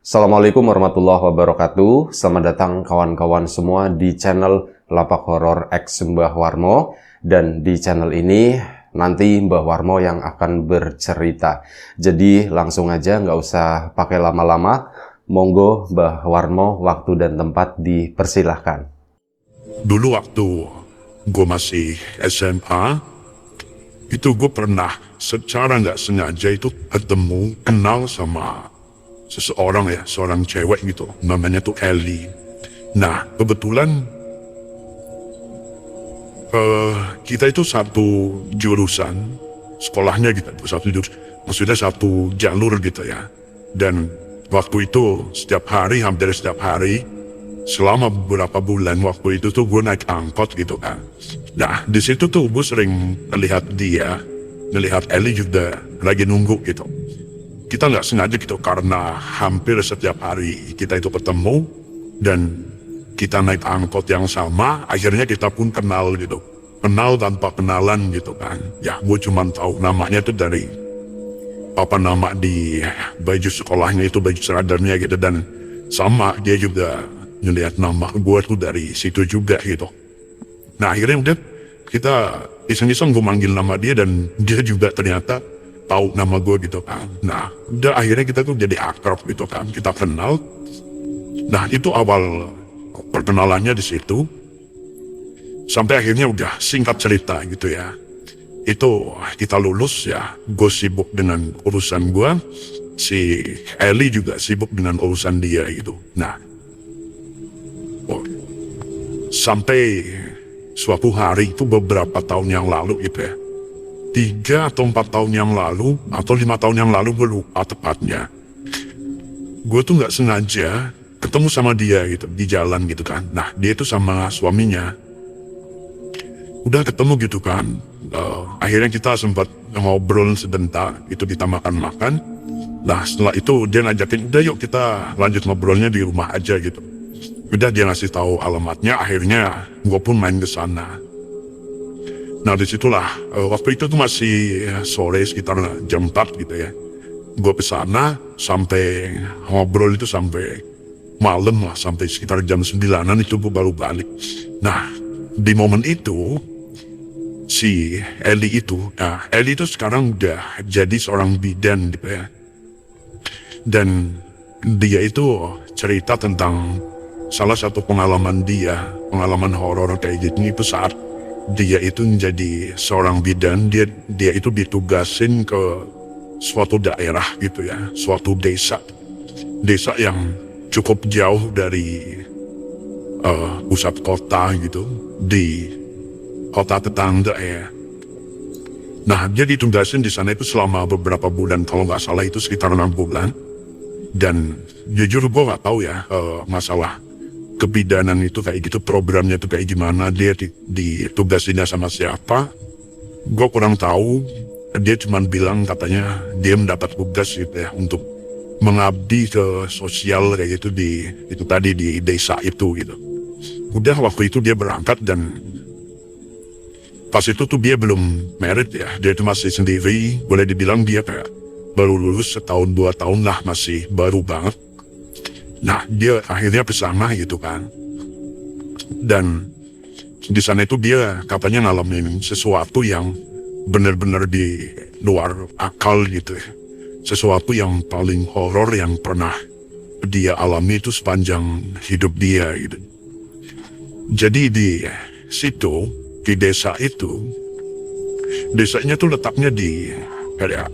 Assalamualaikum warahmatullahi wabarakatuh. Selamat datang kawan-kawan semua di channel Lapak Horor X Mbah Warmo. Dan di channel ini nanti Mbah Warmo yang akan bercerita. Jadi langsung aja, nggak usah pakai lama-lama. Monggo Mbah Warmo, waktu dan tempat dipersilahkan. Dulu waktu gue masih SMA, itu gue pernah secara nggak sengaja itu kenal sama seseorang ya, seorang cewek gitu, namanya tuh Ellie. Nah, kebetulan kita itu satu jurusan, sekolahnya gitu, satu jurusan, maksudnya satu jalur gitu ya. Dan waktu itu hampir setiap hari, selama beberapa bulan waktu itu tuh gue naik angkot gitu kan. Nah, di situ tuh gue sering melihat Ellie juga lagi nunggu gitu. Kita nggak sengaja gitu karena hampir setiap hari kita itu ketemu dan kita naik angkot yang sama, akhirnya kita pun kenal gitu. Kenal tanpa kenalan gitu kan. Ya, gue cuma tahu namanya tuh dari nama di baju sekolahnya itu, baju seradarnya gitu, dan sama dia juga ngeliat nama gue tuh dari situ juga gitu. Nah, akhirnya udah kita iseng-iseng gue manggil nama dia dan dia juga ternyata tahu nama gue gitu kan. Nah, udah akhirnya kita tuh jadi akrab gitu kan. Kita kenal. Nah, itu awal perkenalannya di situ. Sampai akhirnya udah singkat cerita gitu ya. Itu kita lulus ya. Gue sibuk dengan urusan gue. Si Ellie juga sibuk dengan urusan dia gitu. Nah, sampai suatu hari itu beberapa tahun yang lalu gitu ya. 3 atau 4 tahun yang lalu, atau 5 tahun yang lalu, gue lupa tepatnya. Gue tuh nggak sengaja ketemu sama dia gitu, di jalan gitu kan. Nah, dia itu sama suaminya. Udah ketemu gitu kan. Akhirnya kita sempat ngobrol sebentar, itu kita makan-makan. Nah, setelah itu dia ngajakin, udah yuk kita lanjut ngobrolnya di rumah aja gitu. Udah dia ngasih tahu alamatnya, akhirnya gue pun main ke sana. Nah, disitulah waktu itu tuh masih sore sekitar jam 4 gitu ya. Gue kesana sampai ngobrol itu sampai malam lah, sampai sekitar jam 9-an itu gue baru balik. Nah, di momen itu si Ellie itu sekarang udah jadi seorang bidan gitu ya. Dan dia itu cerita tentang salah satu pengalaman horor kayak gitu itu saat dia itu menjadi seorang bidan. Dia itu ditugasin ke suatu daerah gitu ya, suatu desa yang cukup jauh dari pusat kota gitu, di kota tetangga ya. Nah, dia ditugasin di sana itu selama beberapa bulan, kalau nggak salah itu sekitar 6 bulan. Dan jujur gue nggak tahu ya masalah kebidanan itu kayak gitu, programnya itu kayak gimana, dia ditugasinnya sama siapa, gue kurang tahu. Dia cuma bilang katanya dia mendapat tugas gitu ya untuk mengabdi ke sosial kayak gitu di desa itu gitu. Udah waktu itu dia berangkat dan pas itu tuh dia belum married ya, dia itu masih sendiri, boleh dibilang dia kayak baru lulus setahun 2 tahun lah, masih baru banget. Nah, dia akhirnya kesana gitu kan. Dan di sana itu dia katanya ngalamin sesuatu yang benar-benar di luar akal gitu ya. Sesuatu yang paling horor yang pernah dia alami itu sepanjang hidup dia gitu. Jadi di situ, di desa itu, desanya tuh letaknya di kayak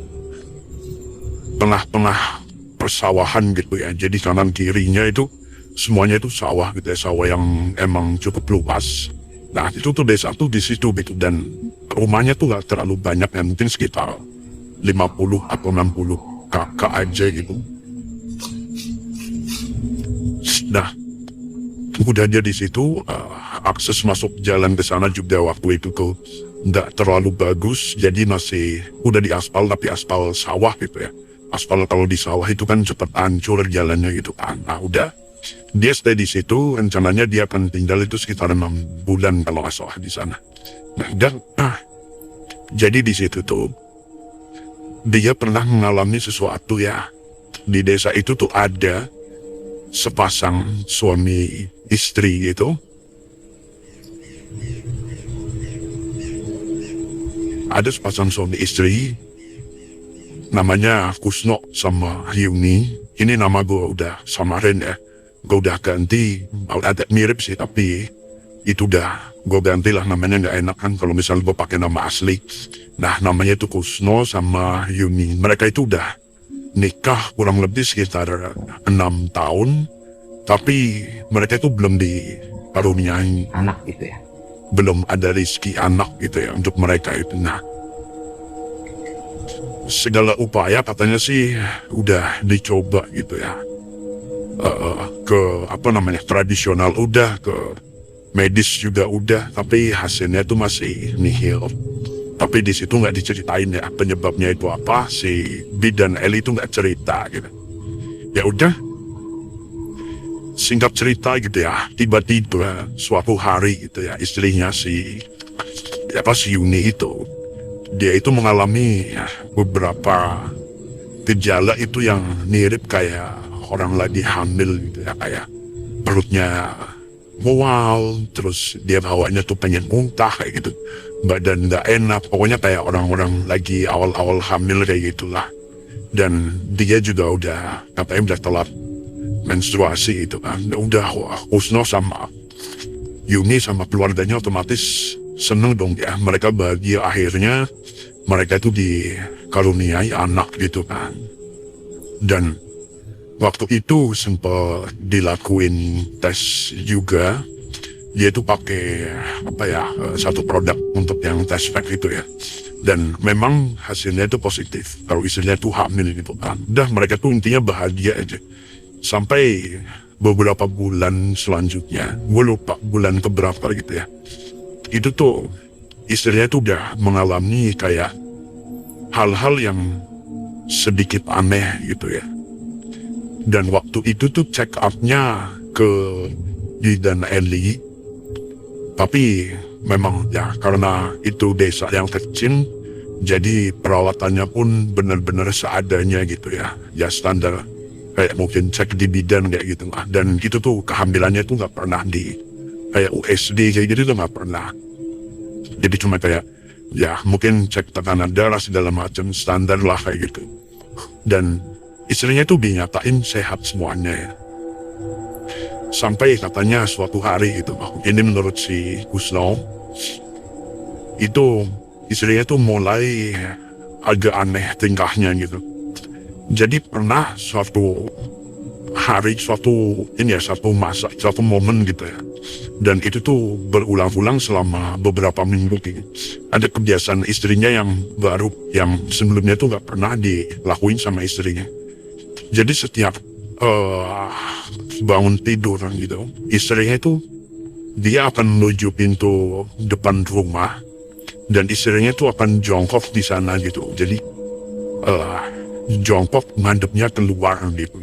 tengah-tengah persawahan gitu ya. Jadi kanan kirinya itu semuanya itu sawah gitu ya, sawah yang emang cukup luas. Nah, itu tuh desa tuh di situ gitu, dan rumahnya tuh gak terlalu banyak ya, mungkin sekitar 50 atau 60 kakak aja gitu. Nah, udah dia di situ, akses masuk jalan ke sana juga waktu itu tuh nggak terlalu bagus, jadi masih udah di aspal, tapi aspal sawah gitu ya. Aspal kalau di sawah itu kan cepat hancur jalannya gitu kan. Nah, udah dia stay di situ, rencananya dia akan tinggal itu sekitar 6 bulan kalau nggak salah di sana. Jadi di situ tuh dia pernah mengalami sesuatu ya. Di desa itu tuh ada sepasang suami istri gitu. Ada sepasang suami istri, namanya Kusno sama Yuni. Ini nama gue udah samarin ya. Gue udah ganti, agak mirip sih tapi itu udah gue gantilah namanya, nggak enak kan kalau misalnya gue pakai nama asli. Nah namanya itu Kusno sama Yuni. Mereka itu udah nikah kurang lebih sekitar 6 tahun, tapi mereka itu belum dikaruniai Anak gitu ya. belum ada rezeki anak gitu ya untuk mereka itu. Nah, segala upaya katanya sih udah dicoba gitu ya. Ke tradisional udah, ke medis juga udah, tapi hasilnya itu masih nihil. Tapi di situ nggak diceritain ya penyebabnya itu apa. Si B dan Eli itu nggak cerita gitu. Ya udah, singkat cerita gitu ya, tiba-tiba suatu hari gitu ya, istrinya si Yuni itu, dia itu mengalami beberapa gejala itu yang mirip kayak orang lagi hamil gitu ya, kayak perutnya mual, terus dia bawanya tuh pengen muntah kayak gitu, badan nggak enak, pokoknya kayak orang-orang lagi awal-awal hamil kayak gitulah. Dan dia juga udah katanya udah telat menstruasi gitu kan. Udah Kusno sama Yuni sama keluarganya otomatis seneng dong ya, mereka bahagia akhirnya mereka itu dikaruniai anak gitu kan. Dan waktu itu sempat dilakuin tes juga, dia itu pakai satu produk untuk yang tes pack itu ya, dan memang hasilnya itu positif kalau istrinya itu hamil gitu kan. Udah mereka tuh intinya bahagia aja sampai beberapa bulan selanjutnya, gue lupa bulan keberapa gitu ya, itu tuh istrinya tuh udah mengalami kayak hal-hal yang sedikit aneh gitu ya. Dan waktu itu tuh check up-nya ke Di dan Eli, tapi memang ya karena itu desa yang kecil, jadi perawatannya pun benar-benar seadanya gitu ya, ya standar kayak mungkin cek di bidan kayak gitu lah. Dan itu tuh kehamilannya tuh nggak pernah di kayak USG kayak gitu tuh nggak pernah. Jadi cuma kayak ya mungkin cek tekanan darah segala macam standar lah kayak gitu. Dan istrinya tuh dinyatain sehat semuanya ya. Sampai katanya suatu hari gitu, ini menurut si Kusno, itu istrinya tuh mulai agak aneh tingkahnya gitu. Jadi pernah suatu hari, satu masa, satu momen gitu ya. Dan itu tuh berulang-ulang selama beberapa minggu gitu. Ada kebiasaan istrinya yang baru, yang sebelumnya tuh gak pernah dilakuin sama istrinya. Jadi setiap bangun tidur gitu, istrinya itu dia akan menuju pintu depan rumah dan istrinya itu akan jongkok di sana gitu. Jadi jongkok ngadepnya keluar gitu.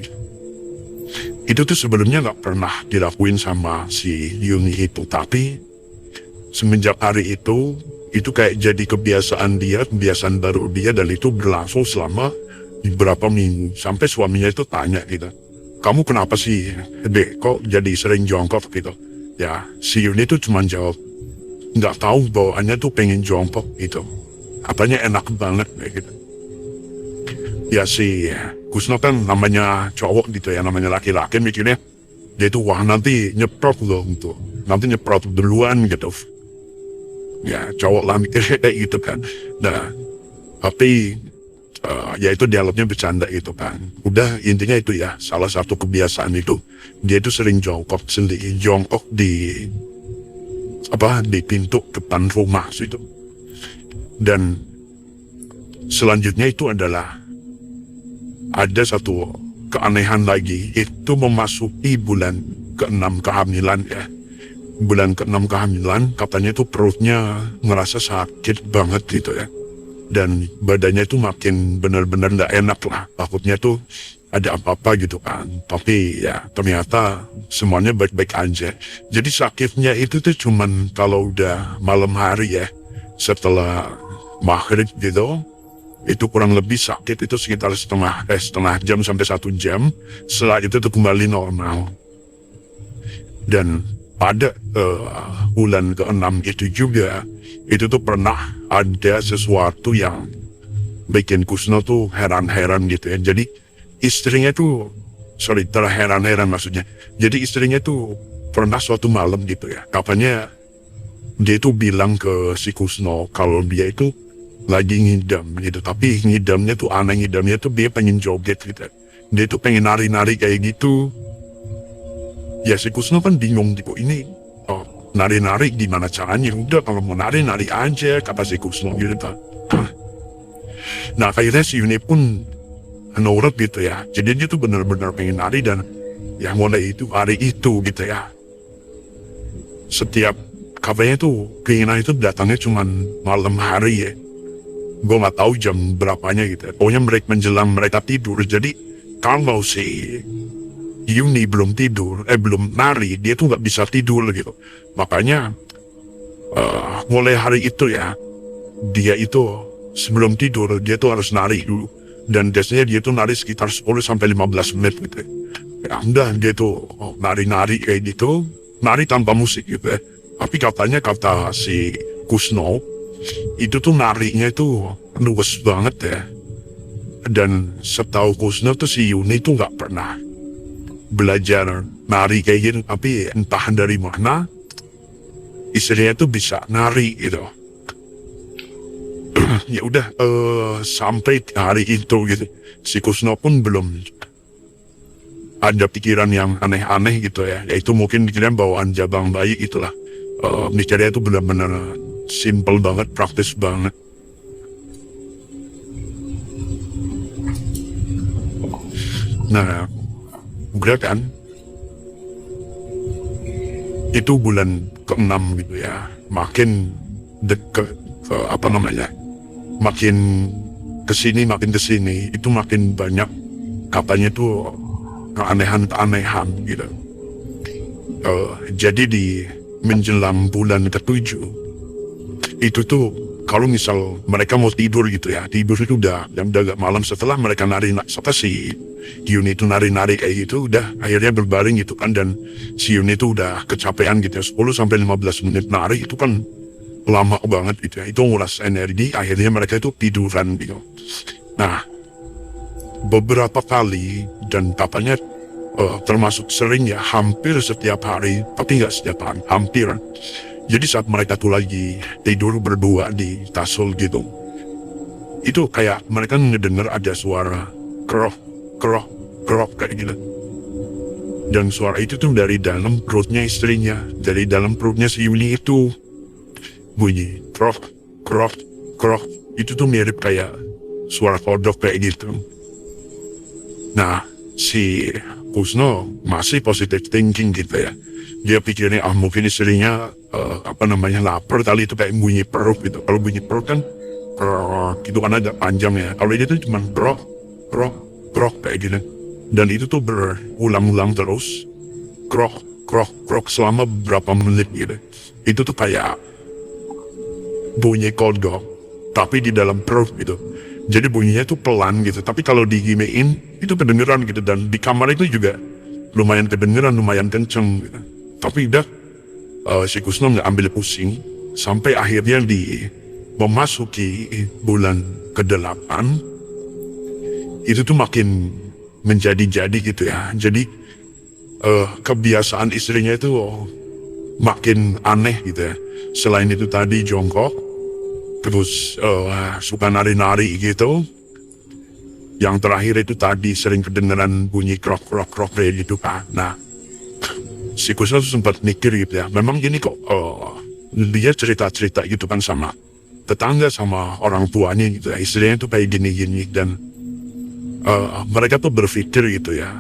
Itu tuh sebelumnya nggak pernah dilakuin sama si Yuni itu, tapi semenjak hari itu kayak jadi kebiasaan dia, kebiasaan baru dia, dan itu berlangsung selama beberapa minggu. Sampai suaminya itu tanya gitu, kamu kenapa sih Dek, kok jadi sering jongkok gitu. Ya si Yuni itu cuma jawab, nggak tahu bawaannya tuh pengen jongkok gitu, katanya enak banget kayak gitu. Ya si Kusno kan namanya cowok gitu ya, namanya laki-laki, mikirnya dia itu wah nanti nyeprot loh gitu, nanti nyeprot duluan gitu. Ya cowok lah mikirnya kayak gitu kan. Nah tapi ya itu dialognya bercanda gitu kan. Udah intinya itu ya, salah satu kebiasaan itu dia itu sering jongkok sendiri, jongkok di pintu depan rumah situ. Dan selanjutnya itu adalah ada satu keanehan lagi, itu memasuki bulan ke-6 kehamilan ya. Bulan ke-6 kehamilan katanya itu perutnya ngerasa sakit banget gitu ya. Dan badannya itu makin benar-benar nggak enak lah, takutnya tuh ada apa-apa gitu kan. Tapi ya ternyata semuanya baik-baik aja. Jadi sakitnya itu tuh cuman kalau udah malam hari ya, setelah maghrib gitu, Itu kurang lebih sakit itu sekitar setengah jam sampai 1 jam. Setelah itu tuh kembali normal. Dan pada bulan ke-6 itu juga, itu tuh pernah ada sesuatu yang bikin Kusno tuh heran-heran gitu ya. Jadi istrinya tuh, terheran-heran maksudnya. Jadi istrinya tuh pernah suatu malam gitu ya, katanya dia tuh bilang ke si Kusno kalau dia itu lagi ngidam gitu, tapi ngidamnya tuh aneh, ngidamnya tuh dia pengen joget gitu. Dia tuh pengen nari-nari kayak gitu. Ya si Kusno kan bingung gitu, ini nari-nari gimana caranya? Udah kalau mau nari-nari aja, kata si Kusno gitu. Nah akhirnya si Yuni pun nurut gitu ya. Jadi dia tuh bener-bener pengen nari dan ya mulai itu hari itu gitu ya. Setiap katanya tuh keinginan itu datangnya cuman malam hari ya. Gue nggak tahu jam berapanya gitu. Pokoknya menjelang mereka tidur. Jadi kalau si Yuni belum tidur, belum nari, dia tuh nggak bisa tidur gitu. Makanya mulai hari itu ya, dia itu sebelum tidur dia tuh harus nari dulu. Dan biasanya dia tuh nari sekitar 10-15 menit gitu. Ya udah dia tuh nari-nari kayak gitu, nari tanpa musik gitu ya. Tapi katanya kata si Kusno, itu tuh narinya itu luwes banget ya. Dan setahu Kusno tuh si Yuni tuh nggak pernah belajar nari kayak gitu, tapi entah dari mana istrinya tuh bisa nari gitu. Ya udah sampai hari itu gitu, si Kusno pun belum ada pikiran yang aneh-aneh gitu ya. Yaitu mungkin pikiran bawaan jabang bayi itulah. Mikirnya itu benar-benar simple banget, praktis banget. Nah, udah kan, itu bulan ke-6 gitu ya, makin deket makin kesini itu makin banyak katanya tuh keanehan gitu. Jadi di menjelang bulan ke-7 itu tuh kalau misal mereka mau tidur gitu ya, tidur itu udah agak malam. Setelah mereka setelah si Yuni itu nari-nari kayak gitu, udah akhirnya berbaring gitu kan. Dan si Yuni itu udah kecapean gitu ya, 10-15 menit nari itu kan lama banget gitu ya. Itu nguras energi, akhirnya mereka itu tiduran gitu. Nah, beberapa kali dan katanya termasuk sering ya, hampir setiap hari, tapi nggak setiap hari, hampir. Jadi saat mereka tuh lagi tidur berdua di kasur gitu, itu kayak mereka ngedenger ada suara kroh kayak gitu. Dan suara itu tuh dari dalam perutnya istrinya, dari dalam perutnya si Yuni itu bunyi kroh. Itu tuh mirip kayak suara kodok kayak gitu. Nah, si Kusno masih positive thinking gitu ya. Dia pikirnya mungkin istrinya lapar kali, itu kayak bunyi perut gitu. Kalau bunyi perut kan gitu kan agak panjang ya. Kalau ini tuh cuma krok kayak gitu. Dan itu tuh berulang-ulang terus, krok selama beberapa menit gitu. Itu tuh kayak bunyi kodok tapi di dalam perut gitu. Jadi bunyinya tuh pelan gitu, tapi kalau digimein itu kedengeran gitu. Dan di kamar itu juga lumayan kedengeran, lumayan kenceng gitu. Tapi udah si Kusno nggak ambil pusing sampai akhirnya memasuki bulan ke-8 itu tuh makin menjadi-jadi gitu ya. Jadi kebiasaan istrinya itu makin aneh gitu ya. Selain itu tadi jongkok, terus suka nari-nari gitu. Yang terakhir itu tadi sering kedengeran bunyi krok kayak gitu kan. Nah, si Kusno tuh sempat mikir gitu ya, memang gini kok, dia cerita-cerita gitu kan sama tetangga, sama orang tuanya gitu ya, istrinya tuh kayak gini-gini. Dan mereka tuh berpikir gitu ya,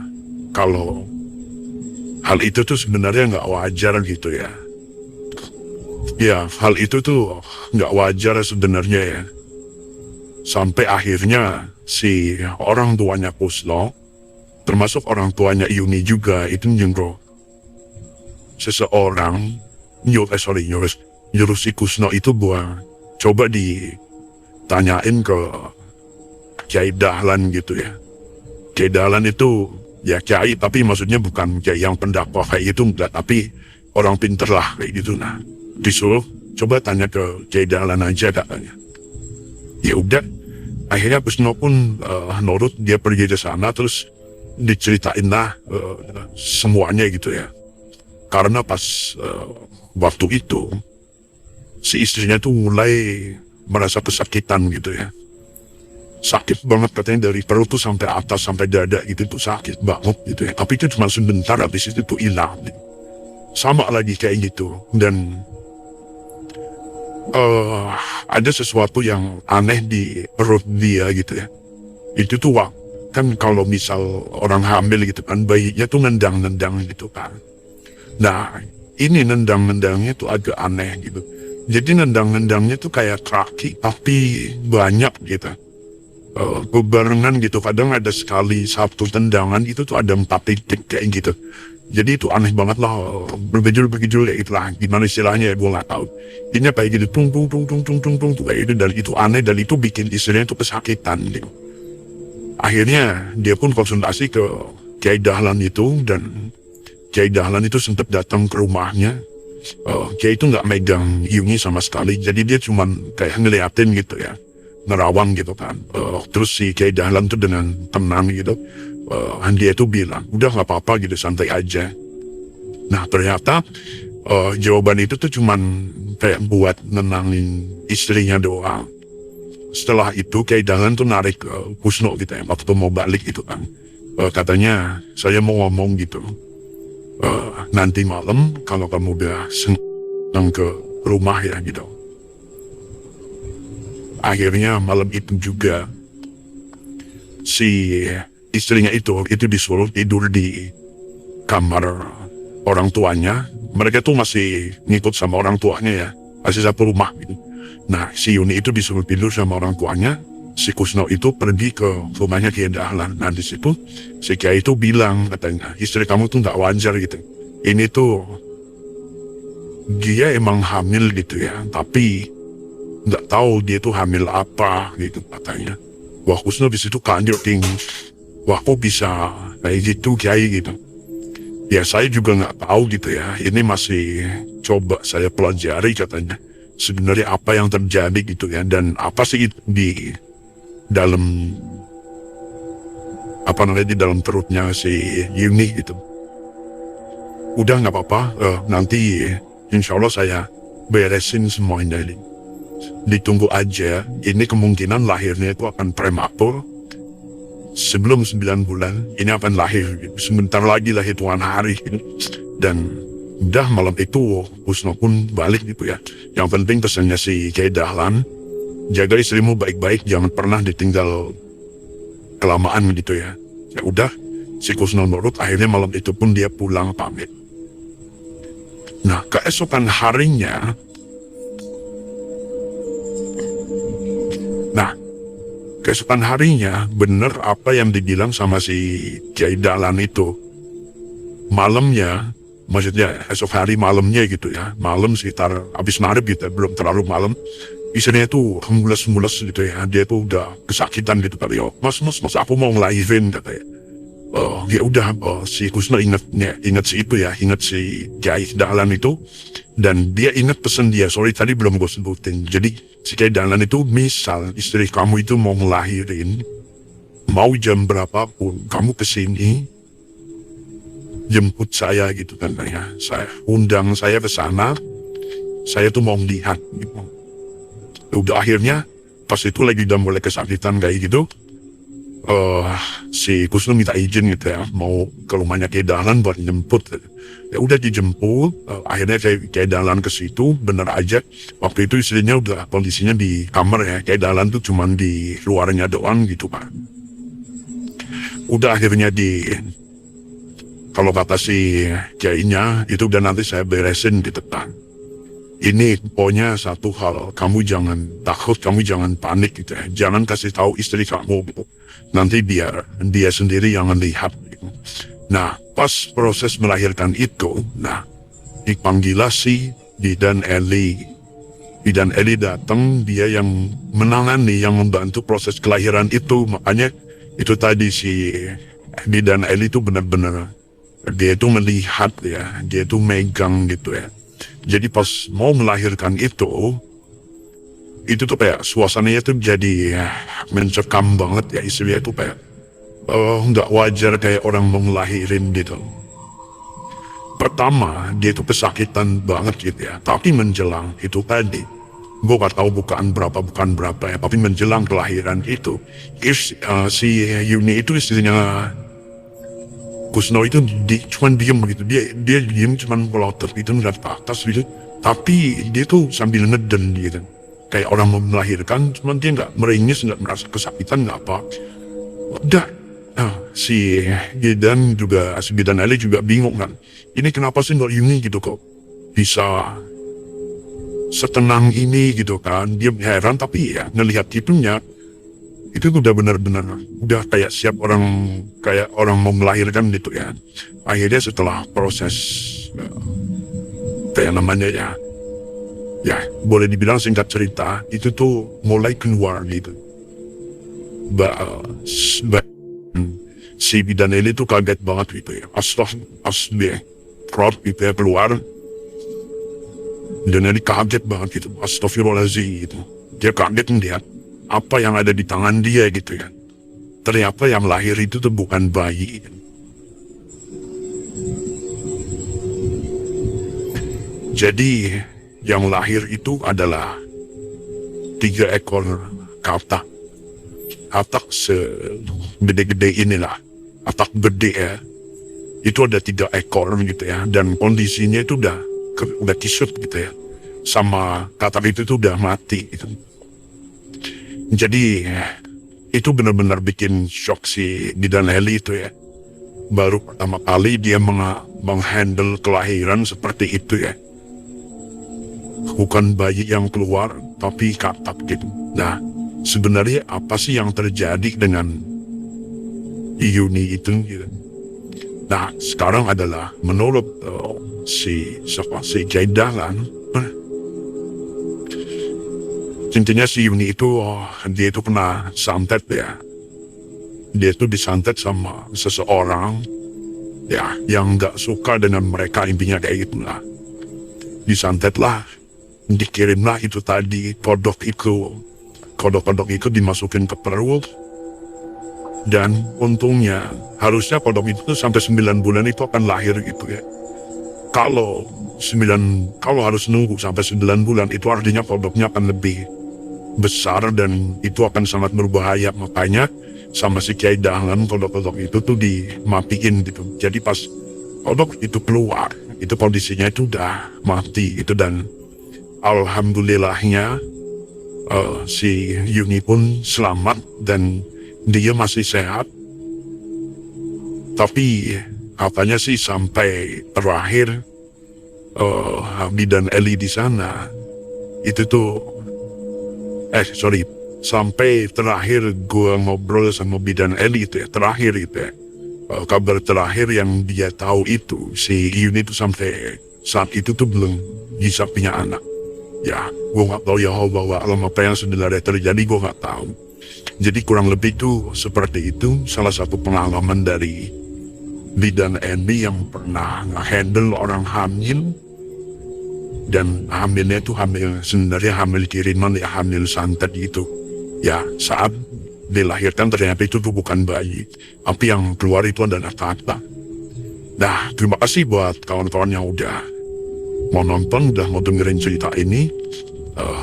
kalau hal itu tuh sebenarnya nggak wajar gitu ya. Ya, hal itu tuh nggak wajar sebenarnya ya. Sampai akhirnya si orang tuanya Kusno, termasuk orang tuanya Yuni juga, itu nyuruh seseorang nyuruh si Kusno itu buat coba ditanyain ke Kiai Dahlan gitu ya. Kiai Dahlan itu ya kiai, tapi maksudnya bukan kiai yang pendakwah kayak itu enggak, tapi orang pinter lah kayak gitu. Nah, disuruh coba tanya ke Kiai Dahlan aja katanya. Ya udah, akhirnya Kusno pun nurut, dia pergi ke sana, terus diceritain lah semuanya gitu ya. Karena pas waktu itu si istrinya tuh mulai merasa kesakitan gitu ya. Sakit banget katanya, dari perut tuh sampai atas, sampai dada gitu tuh sakit banget gitu ya. Tapi itu cuma sebentar, habis itu tuh hilang. Sama lagi kayak gitu. Dan ada sesuatu yang aneh di perut dia gitu ya. Itu tuh kan kalau misal orang hamil gitu kan, bayinya tuh nendang-nendang gitu kan. Nah, ini nendang-nendangnya tuh agak aneh gitu. Jadi nendang-nendangnya tuh kayak kaki, tapi banyak gitu. Bebarengan gitu, kadang ada sekali satu tendangan itu tuh ada 4 titik kayak gitu. Jadi itu aneh banget lah, berbejul-bejul kayak gitu lah, gimana istilahnya ya gue gak tahu. Ini kayak gitu, tung kayak gitu, dan itu aneh, dan itu bikin istrinya tuh kesakitan gitu. Akhirnya dia pun konsultasi ke Kiai Dahlan itu, dan Kiai Dahlan itu sempat datang ke rumahnya. Kiai itu nggak megang Yuni sama sekali, jadi dia cuman kayak ngeliatin gitu ya, nerawang gitu kan. Terus si Kiai Dahlan tuh dengan tenang gitu, dia itu bilang, udah nggak apa-apa gitu, santai aja. Nah ternyata jawaban itu tuh cuman kayak buat nenangin istrinya doang. Setelah itu Kiai Dahlan tuh narik Kusno gitu ya, waktu mau balik itu kan. Katanya, saya mau ngomong gitu, nanti malam kalau kamu udah senang ke rumah ya gitu. Akhirnya malam itu juga si istrinya itu disuruh tidur di kamar orang tuanya. Mereka tuh masih ngikut sama orang tuanya ya, masih satu rumah gitu. Nah si Yuni itu disuruh tidur sama orang tuanya. Si Kusno itu pergi ke rumahnya Kiai Dahlan. Nah di situ si Kiai itu bilang, katanya, istri kamu tuh nggak wajar gitu. Ini tuh dia emang hamil gitu ya, tapi nggak tahu dia tuh hamil apa gitu katanya. Wah Kusno di situ kaget tinggi. Wah kok bisa kayak gitu Kiai gitu. Ya saya juga nggak tahu gitu ya. Ini masih coba saya pelajari katanya. Sebenarnya apa yang terjadi gitu ya, dan apa sih itu di dalam di dalam perutnya si Yuni gitu. Udah nggak apa-apa, nanti insya Allah saya beresin semuanya ini. Ditunggu aja, ini kemungkinan lahirnya itu akan prematur. Sebelum 9 bulan, ini akan lahir. Sebentar lagi lah hitungan hari. Dan udah malam itu, Kusno pun balik gitu ya. Yang penting pesannya si Kiai Dahlan, jaga istrimu baik-baik, jangan pernah ditinggal kelamaan gitu ya. Ya udah, si Kusno nurut, akhirnya malam itu pun dia pulang pamit. Nah, keesokan harinya, bener apa yang dibilang sama si Kiai Dahlan itu. Malamnya, maksudnya esok hari malamnya gitu ya, malam sekitar habis maghrib gitu, belum terlalu malam, istrinya tuh mules-mules gitu ya, dia tuh udah kesakitan gitu kali ya. Mas aku mau ngelahirin katanya. Ya udah, si Kusno ingat si itu ya, ingat si Kiai Dahlan itu, dan dia ingat pesan dia. Sorry tadi belum gue sebutin. Jadi si Kiai Dahlan itu, misal istri kamu itu mau ngelahirin, mau jam berapapun kamu kesini, jemput saya gitu kan ya. Saya undang saya ke sana, saya tuh mau lihat gitu. Udah akhirnya pas itu lagi udah mulai kesakitan kayak gitu, si Kusno minta izin gitu ya, mau ke rumahnya Kiai Dahlan buat jemput. Ya udah dijemput, akhirnya Kiai Dahlan ke situ, bener aja. Waktu itu istrinya udah kondisinya di kamar ya, Kiai Dahlan tuh cuman di luarnya doang gitu Pak. Udah akhirnya kalau kata si Kiainya, itu udah nanti saya beresin di depan. Ini pokoknya satu hal, kamu jangan takut, kamu jangan panik gitu ya. Jangan kasih tahu istri kamu gitu. Nanti biar dia sendiri yang melihat gitu. Nah, pas proses melahirkan itu, nah, dipanggil si Bidan Eli. Bidan Eli datang, dia yang menangani, yang membantu proses kelahiran itu. Makanya itu tadi si Bidan Eli itu benar-benar dia itu melihat ya, dia itu megang gitu ya. Jadi pas mau melahirkan itu tuh kayak suasananya tuh jadi mencekam banget ya, istilahnya itu kayak nggak wajar kayak orang mau ngelahirin gitu. Pertama dia itu kesakitan banget gitu ya, tapi menjelang itu tadi, gue gak tahu bukan berapa ya, tapi menjelang kelahiran itu, si Yuni itu istrinya Kusno itu cuman diem gitu, dia diem cuman melotot gitu ngeliat ke atas gitu, tapi dia tuh sambil ngeden gitu, kayak orang mau melahirkan, cuman dia nggak meringis, nggak merasa kesakitan, nggak apa. Udah, si Bidan Ali juga bingung kan, ini kenapa sih nggak Yuni gitu kok bisa setenang ini gitu kan. Dia heran, tapi ya ngelihat itunya itu udah benar-benar udah kayak siap kayak orang mau melahirkan gitu ya. Akhirnya setelah proses kayak namanya ya boleh dibilang singkat cerita, itu tuh mulai keluar gitu. Si Bidan Eli tuh kaget banget gitu ya, pas dia prod gitu ya keluar, dan Eli kaget banget gitu, astagfirullahaladzim gitu. Dia kaget melihat apa yang ada di tangan dia gitu ya. Ternyata yang lahir itu tuh bukan bayi. Jadi yang lahir itu adalah 3 ekor katak. Katak segede-gede inilah, katak gede ya. Itu ada 3 ekor gitu ya, dan kondisinya itu udah kisut gitu ya. Sama katak itu tuh udah mati gitu. Jadi itu benar-benar bikin shock si Bidan Eli itu ya. Baru pertama kali dia menghandle kelahiran seperti itu ya. Bukan bayi yang keluar, tapi katak gitu. Nah, sebenarnya apa sih yang terjadi dengan Yuni itu gitu. Nah, sekarang adalah menurut si Jaidah kan, intinya si Yuni itu dia itu pernah santet ya. Dia itu disantet sama seseorang ya yang nggak suka dengan mereka, intinya kayak gitulah. Disantet lah, dikirimlah itu tadi kodok itu dimasukin ke perut. Dan untungnya harusnya kodok itu sampai 9 bulan itu akan lahir gitu ya. Kalau harus nunggu sampai 9 bulan, itu artinya kodoknya akan lebih besar dan itu akan sangat berbahaya. Makanya sama si Kiai Dahlan kodok-kodok itu tuh dimatiin gitu. Jadi pas kodok itu keluar, itu kondisinya itu udah mati itu. Dan alhamdulillahnya si Yuni pun selamat dan dia masih sehat. Tapi katanya sih sampai terakhir Bidan Eli di sana itu tuh sampai terakhir gua ngobrol sama Bidan Eli itu ya, terakhir itu ya, kabar terakhir yang dia tahu itu si Yuni itu sampai saat itu tuh belum bisa punya anak. Ya, gua nggak tahu ya alam apa yang sebenarnya terjadi, gua nggak tahu. Jadi kurang lebih tuh seperti itu, salah satu pengalaman dari Bidan Eli yang pernah nge-handle orang hamil. Dan hamilnya itu sebenarnya hamil kiriman ya, hamil santet gitu. Ya, saat dilahirkan ternyata itu tuh bukan bayi, tapi yang keluar itu adalah katak. Nah, terima kasih buat kawan-kawan yang udah mau nonton, udah mau dengerin cerita ini.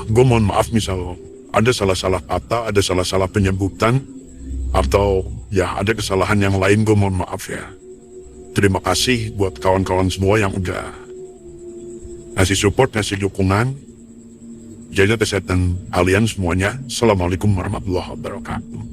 Gue mohon maaf misal ada salah-salah kata, ada salah-salah penyebutan, atau ya ada kesalahan yang lain, gue mohon maaf ya. Terima kasih buat kawan-kawan semua yang udah ngasih support, ngasih dukungan. Jaga kesehatan kalian semuanya. Assalamualaikum warahmatullahi wabarakatuh.